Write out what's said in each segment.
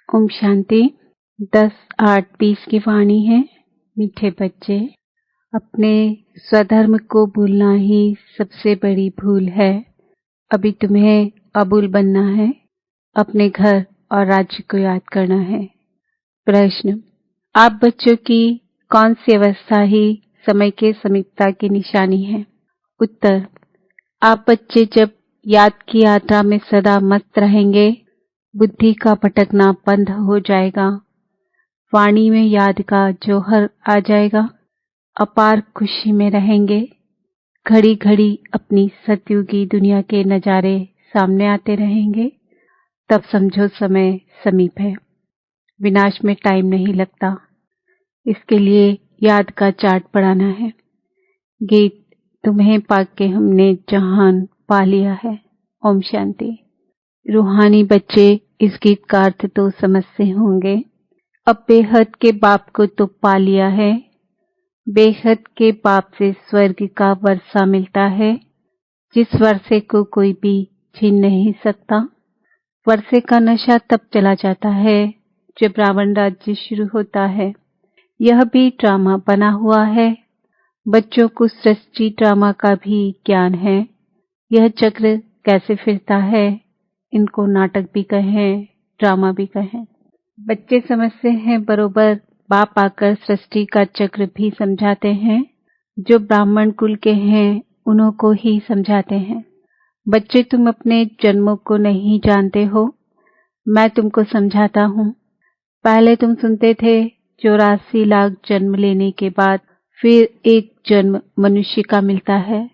ओम शांति। 10-8-20 की वाणी है। मीठे बच्चे, अपने स्वधर्म को भूलना ही सबसे बड़ी भूल है। अभी तुम्हें अबूल बनना है, अपने घर और राज्य को याद करना है। प्रश्न: आप बच्चों की कौन सी अवस्था ही समय के समीपता की निशानी है? उत्तर: आप बच्चे जब याद की यात्रा में सदा मस्त रहेंगे, बुद्धि का भटकना बंद हो जाएगा, वाणी में याद का जौहर आ जाएगा, अपार खुशी में रहेंगे, घड़ी घड़ी अपनी सतयुगी दुनिया के नज़ारे सामने आते रहेंगे, तब समझो समय समीप है। विनाश में टाइम नहीं लगता। इसके लिए याद का चार्ट बढ़ाना है। गीत: तुम्हें पाके हमने जहान पा लिया है। ओम शांति। रूहानी बच्चे इस गीत का अर्थ तो समझते होंगे। अब बेहद के बाप को तो पा लिया है। बेहद के बाप से स्वर्ग का वर्षा मिलता है, जिस वर्षे को कोई भी छीन नहीं सकता। वर्षे का नशा तब चला जाता है जब रावण राज्य शुरू होता है। यह भी ड्रामा बना हुआ है। बच्चों को सृष्टि ड्रामा का भी ज्ञान है। यह चक्र कैसे फिरता है, इनको नाटक भी कहें, ड्रामा भी कहें। बच्चे समझते हैं बरोबर, बाप आकर सृष्टि का चक्र भी समझाते हैं। जो ब्राह्मण कुल के हैं उन्हों को ही समझाते हैं। बच्चे, तुम अपने जन्मों को नहीं जानते हो, मैं तुमको समझाता हूँ। पहले तुम सुनते थे 84 लाख जन्म लेने के बाद फिर एक जन्म मनुष्य का मिलता है।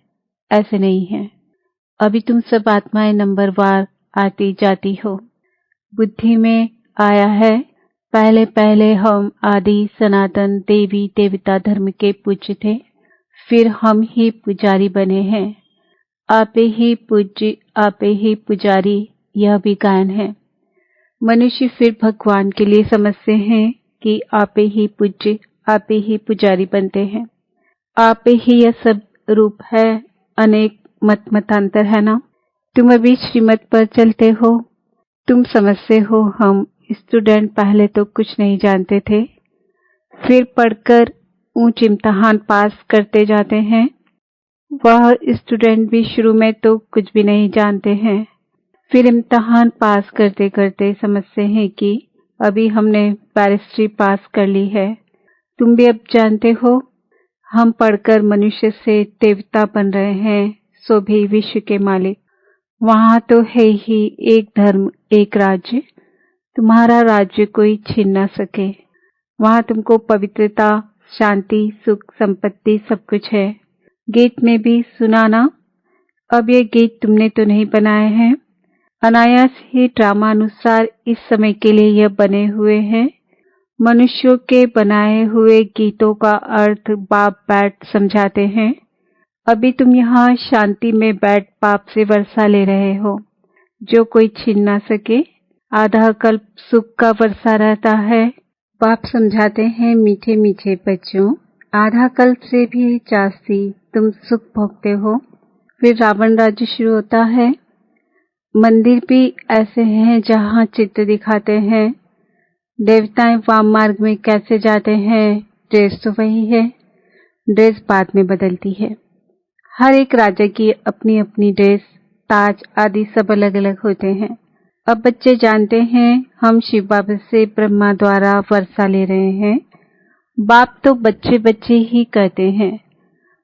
ऐसे नहीं है। अभी तुम सब आत्माएं नंबरवार आती जाती हो। बुद्धि में आया है, पहले पहले हम आदि सनातन देवी देवता धर्म के पूज्य थे, फिर हम ही पुजारी बने हैं। आपे ही पूज्य, आपे ही पुजारी, यह भी गायन है। मनुष्य फिर भगवान के लिए समझते हैं कि आपे ही पूज्य, आपे ही पुजारी बनते हैं। आपे ही यह सब रूप है। अनेक मतांतर है ना। तुम अभी श्रीमत पर चलते हो। तुम समझते हो हम स्टूडेंट पहले तो कुछ नहीं जानते थे, फिर पढ़कर ऊंच इम्तिहान पास करते जाते हैं। वह स्टूडेंट भी शुरू में तो कुछ भी नहीं जानते हैं, फिर इम्तिहान पास करते करते समझते हैं कि अभी हमने बैरिस्ट्री पास कर ली है। तुम भी अब जानते हो, हम पढ़कर मनुष्य से देवता बन रहे हैं, सो भी विश्व के मालिक। वहाँ तो है ही एक धर्म एक राज्य, तुम्हारा राज्य कोई छीन ना सके। वहाँ तुमको पवित्रता, शांति, सुख, संपत्ति सब कुछ है। गीत में भी सुना ना। अब ये गीत तुमने तो नहीं बनाए हैं, अनायास ही ड्रामा अनुसार इस समय के लिए यह बने हुए हैं। मनुष्यों के बनाए हुए गीतों का अर्थ बाप बैठ समझाते हैं। अभी तुम यहाँ शांति में बैठ बाप से वर्षा ले रहे हो, जो कोई छीन ना सके। आधा कल्प सुख का वर्षा रहता है। बाप समझाते हैं, मीठे मीठे बच्चों, आधा कल्प से भी जास्ती तुम सुख भोगते हो। फिर रावण राज्य शुरू होता है। मंदिर भी ऐसे हैं जहाँ चित्र दिखाते हैं। देवताएं वाम मार्ग में कैसे जाते हैं, ड्रेस तो वही है, ड्रेस बाद में बदलती है। हर एक राजा की अपनी अपनी ड्रेस, ताज आदि सब अलग अलग होते हैं। अब बच्चे जानते हैं हम शिव बाबा से ब्रह्मा द्वारा वर्षा ले रहे हैं। बाप तो बच्चे बच्चे ही कहते हैं।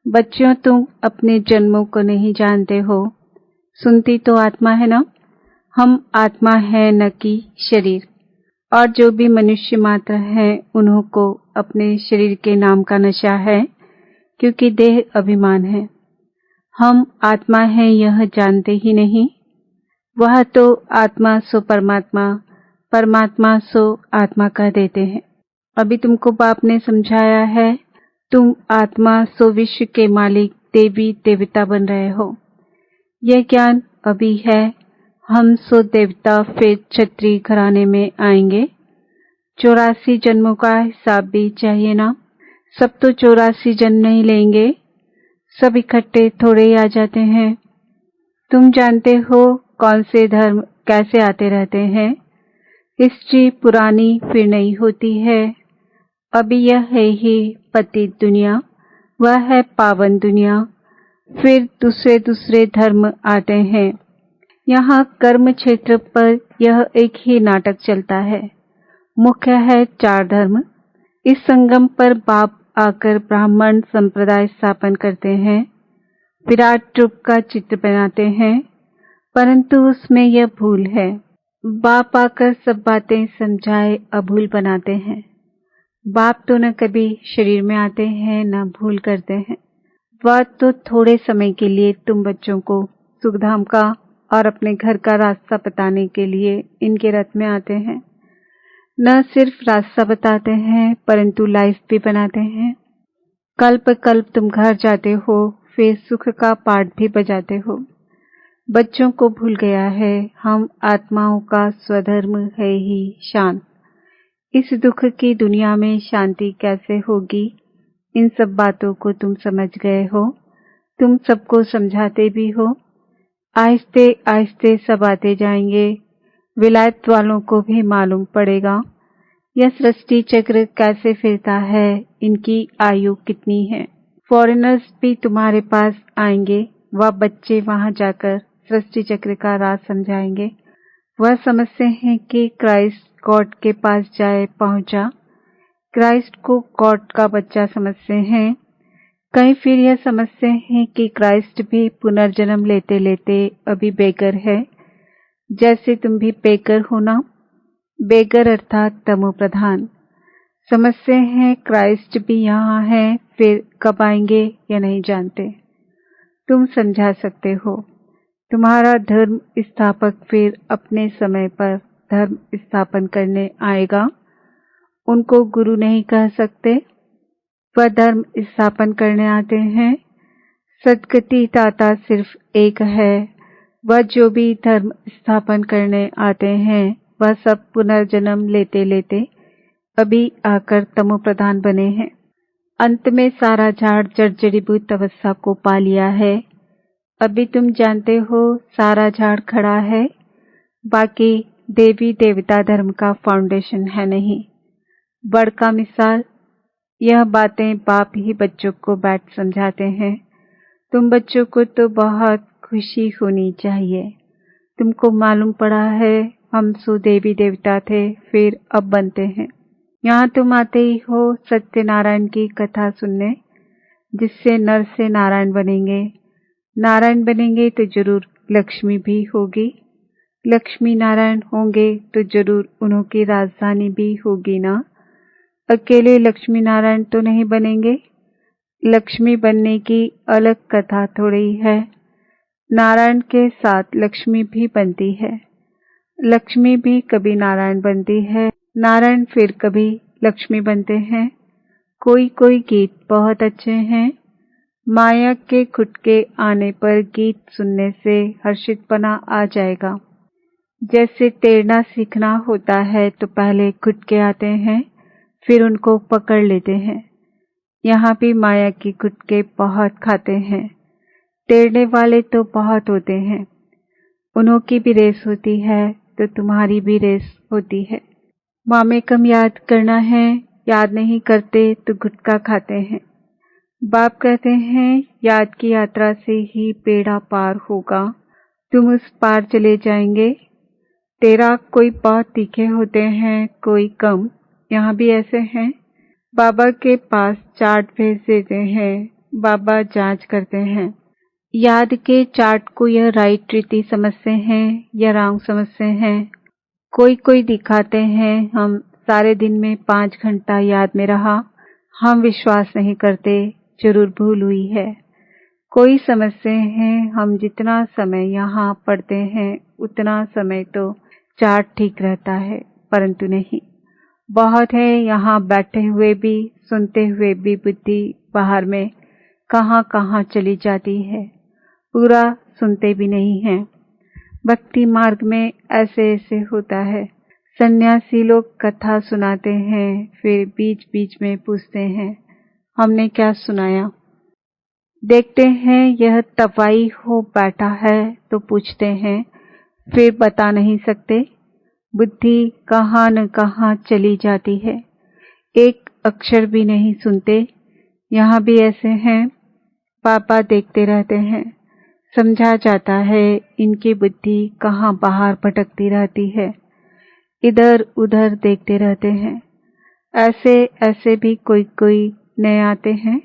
बच्चों, तुम अपने जन्मों को नहीं जानते हो। सुनती तो आत्मा है ना। हम आत्मा है न कि शरीर। और जो भी मनुष्य मात्र हैं उन्हों को अपने शरीर के नाम का नशा है, क्योंकि देह अभिमान है। हम आत्मा हैं यह जानते ही नहीं। वह तो आत्मा सो परमात्मा, परमात्मा सो आत्मा कह देते हैं। अभी तुमको बाप ने समझाया है, तुम आत्मा सो विश्व के मालिक देवी देवता बन रहे हो। यह ज्ञान अभी है। हम सो देवता फिर क्षत्रिय घराने में आएंगे। 84 जन्मों का हिसाब भी चाहिए ना। सब तो 84 जन्म नहीं लेंगे, सब इकट्ठे थोड़े ही आ जाते हैं। तुम जानते हो कौन से धर्म कैसे आते रहते हैं। हिस्ट्री पुरानी फिर नई होती है। अभी यह है ही पतित दुनिया, वह है पावन दुनिया। फिर दूसरे दूसरे धर्म आते हैं। यहाँ कर्म क्षेत्र पर यह एक ही नाटक चलता है। मुख्य है 4 धर्म। इस संगम पर बाप आकर ब्राह्मण संप्रदाय स्थापन करते हैं, विराट रूप का चित्र बनाते हैं, परंतु उसमें यह भूल है। बाप आकर सब बातें समझाए अभूल बनाते हैं। बाप तो न कभी शरीर में आते हैं न भूल करते हैं। वह तो थोड़े समय के लिए तुम बच्चों को सुखधाम का और अपने घर का रास्ता बताने के लिए इनके रथ में आते हैं। न सिर्फ रास्ता बताते हैं परंतु लाइफ भी बनाते हैं। कल्प कल्प तुम घर जाते हो, फिर सुख का पाठ भी बजाते हो। बच्चों को भूल गया है हम आत्माओं का स्वधर्म है ही शांत। इस दुख की दुनिया में शांति कैसे होगी, इन सब बातों को तुम समझ गए हो। तुम सबको समझाते भी हो। आहिस्ते आहिस्ते सब आते जाएंगे। विलायत वालों को भी मालूम पड़ेगा यह सृष्टि चक्र कैसे फिरता है, इनकी आयु कितनी है। फॉरेनर्स भी तुम्हारे पास आएंगे। वह बच्चे वहां जाकर सृष्टि चक्र का राज समझाएंगे। वह समझते हैं कि क्राइस्ट गॉड के पास जाए पहुंचा। क्राइस्ट को गॉड का बच्चा समझते हैं। कहीं फिर यह समझते हैं कि क्राइस्ट भी पुनर्जन्म लेते लेते अभी बेगर है, जैसे तुम भी बेगर हो ना। बेगर अर्थात तमो प्रधान। समझते हैं क्राइस्ट भी यहाँ है, फिर कब आएंगे या नहीं जानते। तुम समझा सकते हो। तुम्हारा धर्म स्थापक फिर अपने समय पर धर्म स्थापन करने आएगा। उनको गुरु नहीं कह सकते, वह धर्म स्थापन करने आते हैं। सद्गति दाता सिर्फ एक है। वह जो भी धर्म स्थापन करने आते हैं वह सब पुनर्जन्म लेते लेते अभी आकर तमो प्रधान बने हैं। अंत में सारा झाड़ जर्जरीभूत अवस्था को पा लिया है। अभी तुम जानते हो सारा झाड़ खड़ा है, बाकी देवी देवता धर्म का फाउंडेशन है नहीं। बड़का मिसाल, यह बातें बाप ही बच्चों को बैठ समझाते हैं। तुम बच्चों को तो बहुत खुशी होनी चाहिए। तुमको मालूम पड़ा है हम सो देवी देवता थे, फिर अब बनते हैं। यहाँ तुम आते ही हो सत्यनारायण की कथा सुनने, जिससे नर से नारायण बनेंगे। नारायण बनेंगे तो जरूर लक्ष्मी भी होगी। लक्ष्मी नारायण होंगे तो जरूर उन्हों की राजधानी भी होगी ना। अकेले लक्ष्मी नारायण तो नहीं बनेंगे। लक्ष्मी बनने की अलग कथा थोड़ी है। नारायण के साथ लक्ष्मी भी बनती है। लक्ष्मी भी कभी नारायण बनती है, नारायण फिर कभी लक्ष्मी बनते हैं। कोई कोई गीत बहुत अच्छे हैं। माया के खुटके आने पर गीत सुनने से हर्षितपना आ जाएगा। जैसे तैरना सीखना होता है तो पहले खुटके आते हैं, फिर उनको पकड़ लेते हैं। यहाँ भी माया की खुटके बहुत खाते हैं। तैरने वाले तो बहुत होते हैं। उन्हों की भी रेस होती है तो तुम्हारी भी रेस होती है। मामे कम याद करना है, याद नहीं करते तो गुटखा खाते हैं। बाप कहते हैं याद की यात्रा से ही बेड़ा पार होगा। तुम उस पार चले जाएंगे। तेरा कोई बहुत तीखे होते हैं, कोई कम। यहाँ भी ऐसे हैं। बाबा के पास चार्ट भेज देते हैं। बाबा जांच करते हैं। याद के चार्ट को यह राइट रीति समझते हैं या रॉन्ग समझते हैं। कोई कोई दिखाते हैं हम सारे दिन में 5 घंटा याद में रहा। हम विश्वास नहीं करते, जरूर भूल हुई है। कोई समझते हैं हम जितना समय यहाँ पढ़ते हैं उतना समय तो चार्ट ठीक रहता है, परंतु नहीं। बहुत है यहाँ बैठे हुए भी, सुनते हुए भी बुद्धि बाहर में कहाँ कहाँ चली जाती है, पूरा सुनते भी नहीं हैं। भक्ति मार्ग में ऐसे ऐसे होता है। सन्यासी लोग कथा सुनाते हैं, फिर बीच बीच में पूछते हैं हमने क्या सुनाया। देखते हैं यह तवाई हो बैठा है तो पूछते हैं, फिर बता नहीं सकते। बुद्धि कहाँ न कहाँ चली जाती है, एक अक्षर भी नहीं सुनते। यहाँ भी ऐसे हैं, पापा देखते रहते हैं। समझा जाता है इनकी बुद्धि कहाँ बाहर भटकती रहती है, इधर उधर देखते रहते हैं। ऐसे ऐसे भी कोई कोई नए आते हैं।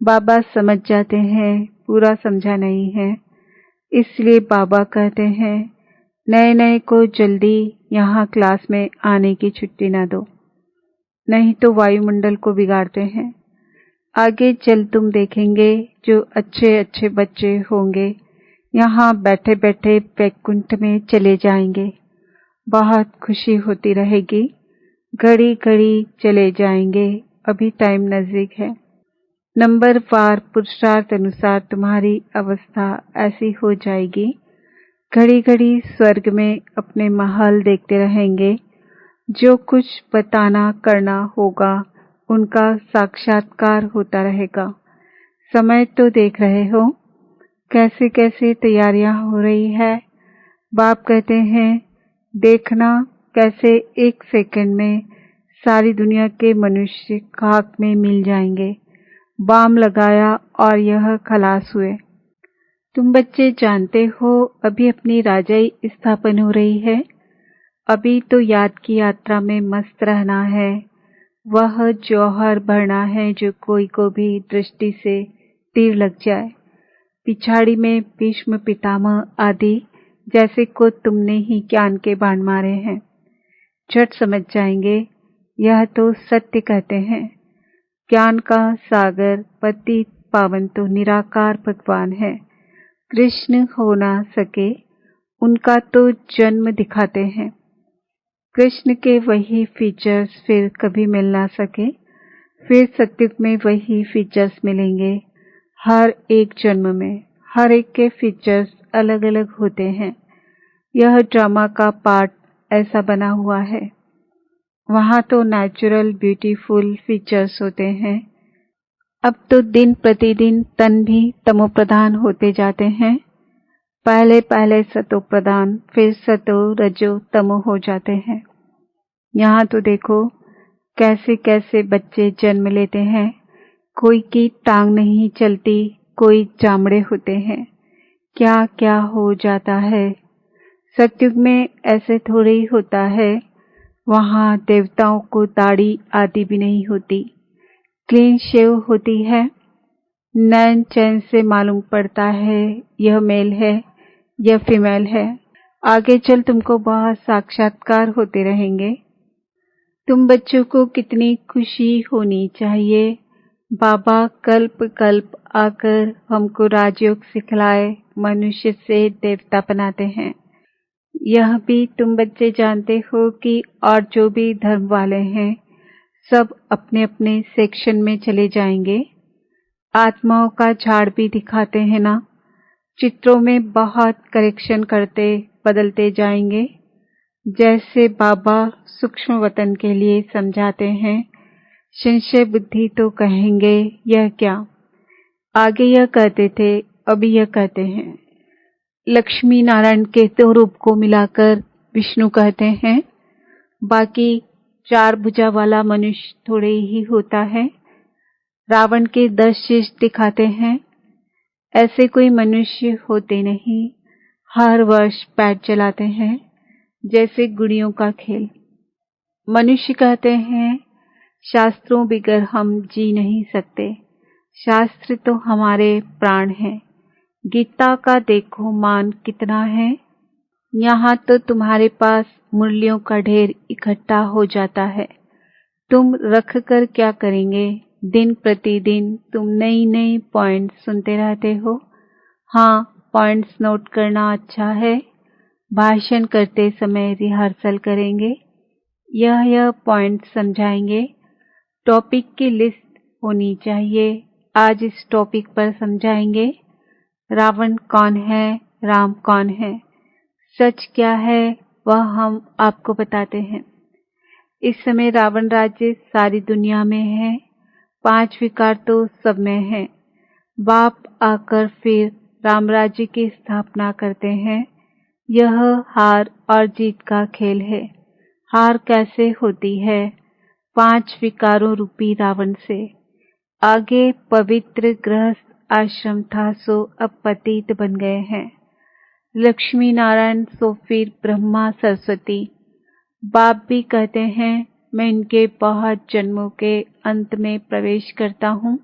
बाबा समझ जाते हैं पूरा समझा नहीं है, इसलिए बाबा कहते हैं नए नए को जल्दी यहाँ क्लास में आने की छुट्टी ना दो, नहीं तो वायुमंडल को बिगाड़ते हैं। आगे चल तुम देखेंगे जो अच्छे अच्छे बच्चे होंगे यहाँ बैठे बैठे वैकुंठ में चले जाएंगे। बहुत खुशी होती रहेगी, घड़ी घड़ी चले जाएंगे, अभी टाइम नजदीक है। नंबर वार पुरुषार्थ अनुसार तुम्हारी अवस्था ऐसी हो जाएगी, घड़ी घड़ी स्वर्ग में अपने महल देखते रहेंगे। जो कुछ बताना करना होगा उनका साक्षात्कार होता रहेगा। समय तो देख रहे हो कैसे कैसे तैयारियां हो रही है। बाप कहते हैं देखना कैसे एक सेकंड में सारी दुनिया के मनुष्य खाक में मिल जाएंगे। बाम लगाया और यह खलास हुए। तुम बच्चे जानते हो अभी अपनी राजाई स्थापन हो रही है। अभी तो याद की यात्रा में मस्त रहना है। वह जौहर भरना है जो कोई को भी दृष्टि से तीर लग जाए। पिछाड़ी में भीष्म पितामह आदि जैसे को तुमने ही ज्ञान के बाण मारे हैं, झट समझ जाएंगे। यह तो सत्य कहते हैं। ज्ञान का सागर पतित पावन तो निराकार भगवान है। कृष्ण हो ना सके उनका तो जन्म दिखाते हैं। कृष्ण के वही फीचर्स फिर कभी मिल ना सके, फिर सत्युग में वही फीचर्स मिलेंगे। हर एक जन्म में हर एक के फीचर्स अलग अलग होते हैं। यह ड्रामा का पार्ट ऐसा बना हुआ है। वहाँ तो नेचुरल ब्यूटीफुल फीचर्स होते हैं। अब तो दिन प्रतिदिन तन भी तमोप्रधान होते जाते हैं। पहले पहले सतो प्रधान, फिर सतो रजो तमो हो जाते हैं। यहाँ तो देखो कैसे कैसे बच्चे जन्म लेते हैं। कोई की टांग नहीं चलती, कोई चामड़े होते हैं। क्या क्या हो जाता है। सतयुग में ऐसे थोड़े ही होता है। वहाँ देवताओं को दाढ़ी आदि भी नहीं होती, क्लीन शेव होती है। नैन चैन से मालूम पड़ता है यह मेल है यह फीमेल है। आगे चल तुमको बहुत साक्षात्कार होते रहेंगे। तुम बच्चों को कितनी खुशी होनी चाहिए। बाबा कल्प कल्प आकर हमको राजयोग सिखलाए, मनुष्य से देवता बनाते हैं। यह भी तुम बच्चे जानते हो कि और जो भी धर्म वाले हैं सब अपने अपने सेक्शन में चले जाएंगे। आत्माओं का झाड़ भी दिखाते हैं ना, चित्रों में बहुत करेक्शन करते बदलते जाएंगे। जैसे बाबा सूक्ष्म वतन के लिए समझाते हैं, संशय बुद्धि तो कहेंगे यह क्या। आगे यह कहते थे, अभी यह कहते हैं। लक्ष्मी नारायण के दो रूप को मिलाकर विष्णु कहते हैं। बाकी चार भुजा वाला मनुष्य थोड़े ही होता है। रावण के 10 शीश दिखाते हैं। ऐसे कोई मनुष्य होते नहीं। हर वर्ष पैर चलाते हैं जैसे गुड़ियों का खेल। मनुष्य कहते हैं शास्त्रों बिगर हम जी नहीं सकते। शास्त्र तो हमारे प्राण हैं। गीता का देखो मान कितना है। यहाँ तो तुम्हारे पास मुरलियों का ढेर इकट्ठा हो जाता है। तुम रख कर क्या करेंगे। दिन प्रतिदिन तुम नई नई पॉइंट्स सुनते रहते हो। हाँ, पॉइंट्स नोट करना अच्छा है। भाषण करते समय रिहर्सल करेंगे। यह पॉइंट समझाएंगे। टॉपिक की लिस्ट होनी चाहिए। आज इस टॉपिक पर समझाएंगे। रावण कौन है, राम कौन है, सच क्या है वह हम आपको बताते हैं। इस समय रावण राज्य सारी दुनिया में है। 5 विकार तो सब में है। बाप आकर फिर राम राज्य की स्थापना करते हैं। यह हार और जीत का खेल है। हार कैसे होती है? 5 विकारों रूपी रावण से। आगे पवित्र गृहस्थ आश्रम था, सो अब पतित बन गए हैं। लक्ष्मी नारायण सो फिर ब्रह्मा सरस्वती। बाप भी कहते हैं मैं इनके बहुत जन्मों के अंत में प्रवेश करता हूँ।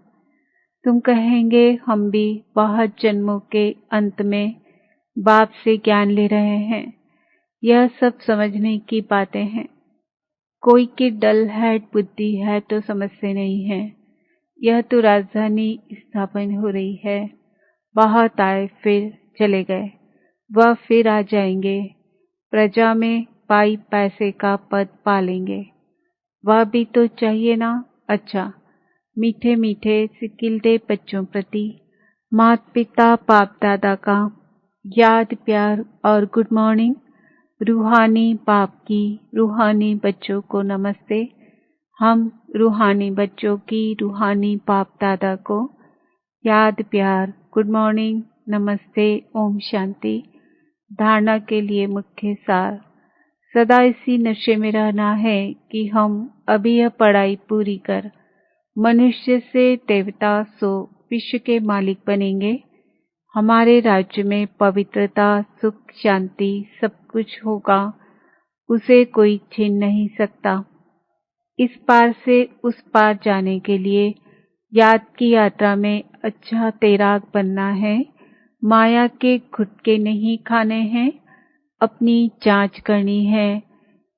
तुम कहेंगे हम भी बहुत जन्मों के अंत में बाप से ज्ञान ले रहे हैं। यह सब समझने की बातें हैं। कोई की डल हेड बुद्धि है तो समझते नहीं है। यह तो राजधानी स्थापन हो रही है। बहुत आए फिर चले गए, वह फिर आ जाएंगे। प्रजा में पाई पैसे का पद पालेंगे, वह भी तो चाहिए ना। अच्छा, मीठे मीठे सिकिलते बच्चों प्रति माता पिता बाप दादा का याद प्यार और गुड मॉर्निंग। रूहानी बाप की रूहानी बच्चों को नमस्ते। हम रूहानी बच्चों की रूहानी बाप दादा को याद प्यार गुड मॉर्निंग नमस्ते ओम शांति। धारणा के लिए मुख्य सार। सदा इसी नशे में रहना है कि हम अभी यह पढ़ाई पूरी कर मनुष्य से देवता सो विश्व के मालिक बनेंगे। हमारे राज्य में पवित्रता सुख शांति सब कुछ होगा, उसे कोई छीन नहीं सकता। इस पार से उस पार जाने के लिए याद की यात्रा में अच्छा तैराक बनना है। माया के गुटके नहीं खाने हैं, अपनी जांच करनी है।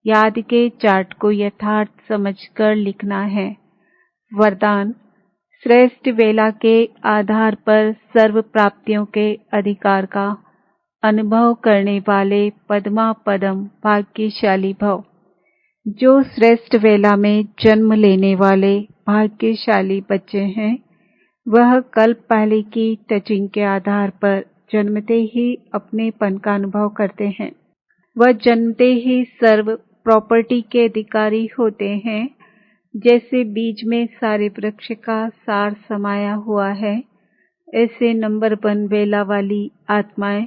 याद के चार्ट को यथार्थ समझकर लिखना है। वरदान। श्रेष्ठ वेला के आधार पर सर्व प्राप्तियों के अधिकार का अनुभव करने वाले पद्मा पदम भाग्यशाली भव। जो श्रेष्ठ वेला में जन्म लेने वाले भाग्यशाली बच्चे हैं, वह कल्प पहले की टचिंग के आधार पर जन्मते ही अपनेपन का अनुभव करते हैं। वह जन्मते ही सर्व प्रॉपर्टी के अधिकारी होते हैं। जैसे बीज में सारे वृक्ष का सार समाया हुआ है, ऐसे नंबर 1 वेला वाली आत्माएं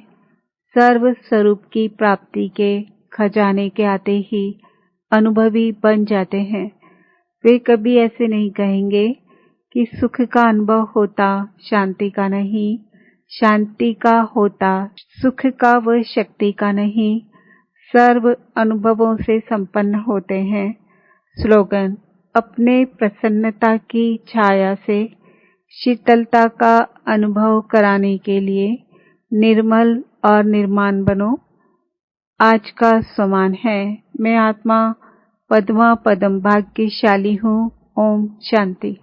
सर्व स्वरूप की प्राप्ति के खजाने के आते ही अनुभवी बन जाते हैं। वे कभी ऐसे नहीं कहेंगे कि सुख का अनुभव होता शांति का नहीं, शांति का होता सुख का व शक्ति का नहीं। सर्व अनुभवों से संपन्न होते हैं। स्लोगन। अपने प्रसन्नता की छाया से शीतलता का अनुभव कराने के लिए निर्मल और निर्माण बनो। आज का समान है। मैं आत्मा पद्मा पदम भाग्यशाली हूँ। ओम शांति।